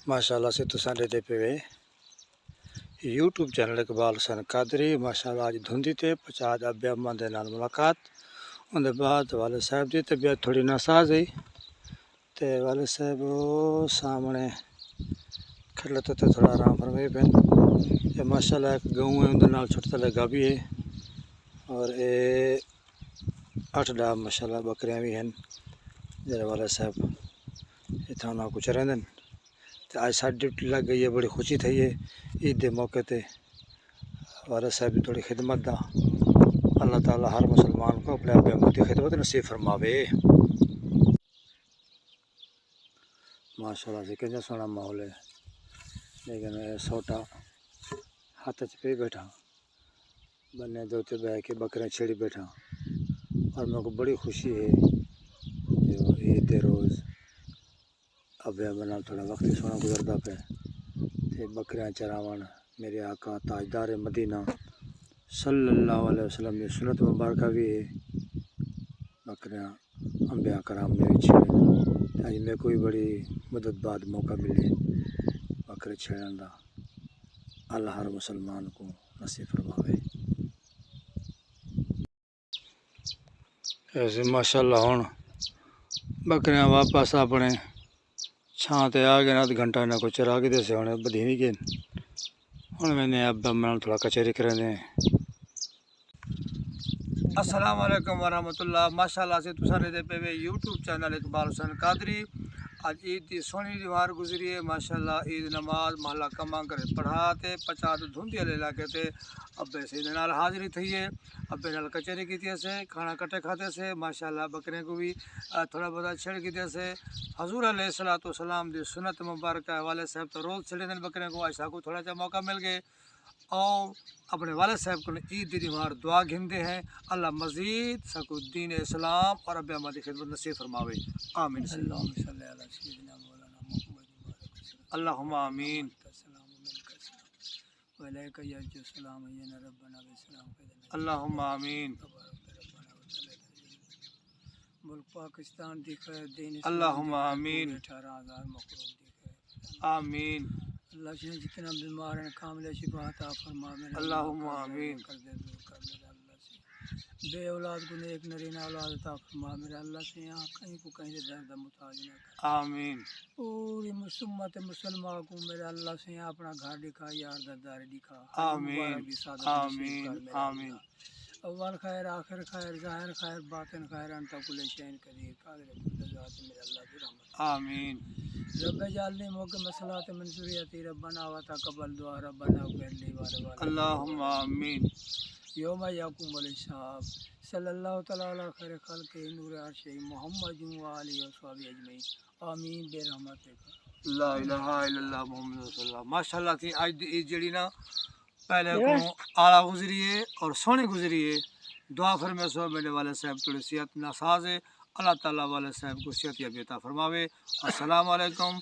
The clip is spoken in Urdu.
ماشاءاللہ سے تساں دے پہ یوٹیوب چینل اقبال حسین قادری ماشاءاللہ اج دھندی تے پچاد ابے اماں دے نال ملاقات اون دے بعد والد صاحب دی طبیعت تھوڑی ناساز ہے تے والد صاحب سامنے کھڑے تے تھوڑا آرام فرمائے پین یہ ماشاءاللہ ایک گاؤں ہے اون دے نال چھوٹا لگا بھی ہے اور اے 8-10 ماشاءاللہ بکریاں بھی ہیں جڑے والد صاحب اتھاں نہ کچھ رہندن تے اج ساڈی ڈیوٹی لگ گئی ہے بڑی خوشی تھی ہے عید دے موقع تے والد صاحب کی تھوڑی خدمت دا اللہ تعالیٰ ہر مسلمان کو اپنے ابے ابو کی خدمت نصیب فرماوے ماشاءاللہ سے کنجا سونا ماحول ہے لیکن سوٹا ہاتھ چ پہ بیٹھا بنے دو تے بہ کے بکرے چھڑی بیٹھا اور میرے کو بڑی خوشی ہے جو عید دے روز ابے ابے نال تھوڑا وقت سونا گزردا پہ تے بکریاں چراون میرے آقا تاجدار مدینہ صلی اللہ علیہ وسلم کی سنت مبارکہ بھی ہے بکریاں انبیاء کرام نے بھی چھڑے آج میں کوئی بڑی مدت بعد موقع ملے بکرے چھڑن دا اللہ ہر مسلمان کو نصیب فرماوے ایسے ماشاءاللہ ہن بکریاں واپس اپنے چھاں تے آ گئے ادھ گھنٹہ نہ کوئی چرا کے دے سے ہونے بدھی نہیں گئے ہن میں نے اب میں تھوڑا کچہری کرنے السلام علیکم ورحمۃ اللہ ماشاءاللہ سے تساں دے پہ یوٹیوب چینل اقبال حسین قادری آج عید کی سونی دیوار گزری ہے ماشاءاللہ عید نماز محلہ کما کر پڑھا تے پچاد دھندی والے علاقے تے ابے سے نال حاضری تھی ہے ابے نال کچہری کی سے کھانا کٹے کھاتے سے ماشاءاللہ بکرے کو بھی تھوڑا بہت چھڑ کی سے حضور علیہ الصلوۃ والسلام دی سنت مبارکہ والد صاحب تو روز چھڑے دن بکرے کو ایسا کو تھوڑا سا موقع مل گئے اور اپنے والد صاحب کو عید دی دیوار دعا گھندے ہیں اللہ مزید سکو دین اسلام اور ابے اماں دی خدمت نصیب فرماوے آمین اللہم صلی علی سیدنا مولانا محمد اللہم آمین وعلیک یرجو السلام علینا ربنا والسلام اللہم آمین ملک پاکستان دی خیر دین اللہم آمین 18,000 مخلوق دی خیر آمین اللہ سے جتنا بیمار ہیں کامل شفا عطا فرما میرے اللہم آمین کر دے دور کر میرے اللہ سے بے اولاد کو نیک نرینہ اولاد عطا فرما میرے اللہ سے یہاں کہیں کو کہیں سے درد محتاج نہ کر آمین پوری امت مسلمہ کو میرے اللہ سے یہاں اپنا گھر دکھا یار دردار دکھا آمین آمین آمین اول خیر آخر خیر ظاہر خیر باطن خیر انت کل شین قدیر قادر کل ذات میرے اللہ کی رحمت آمین رب جعلنی موقع مسئلات منصوریتی ربنا وتقبل دعا ربنا اغفر لی والوالدی اللہم آمین یوم یقوم الحساب صلی اللہ تعالی علی خیر خلق نور عرش محمد و آلہ و صحبہ اجمعین آمین برحمتک لا الہ الا اللہ محمد رسول اللہ ماشاءاللہ تھی آج عید جڑی نا پہلے کو اعلیٰ گزری ہے اور سونی گزری ہے دعا فرمائے سو میرے والد صاحب تھوڑی صحت ناساز ہے اللہ تعالیٰ والد صاحب کو صحت عطا فرماوے السلام علیکم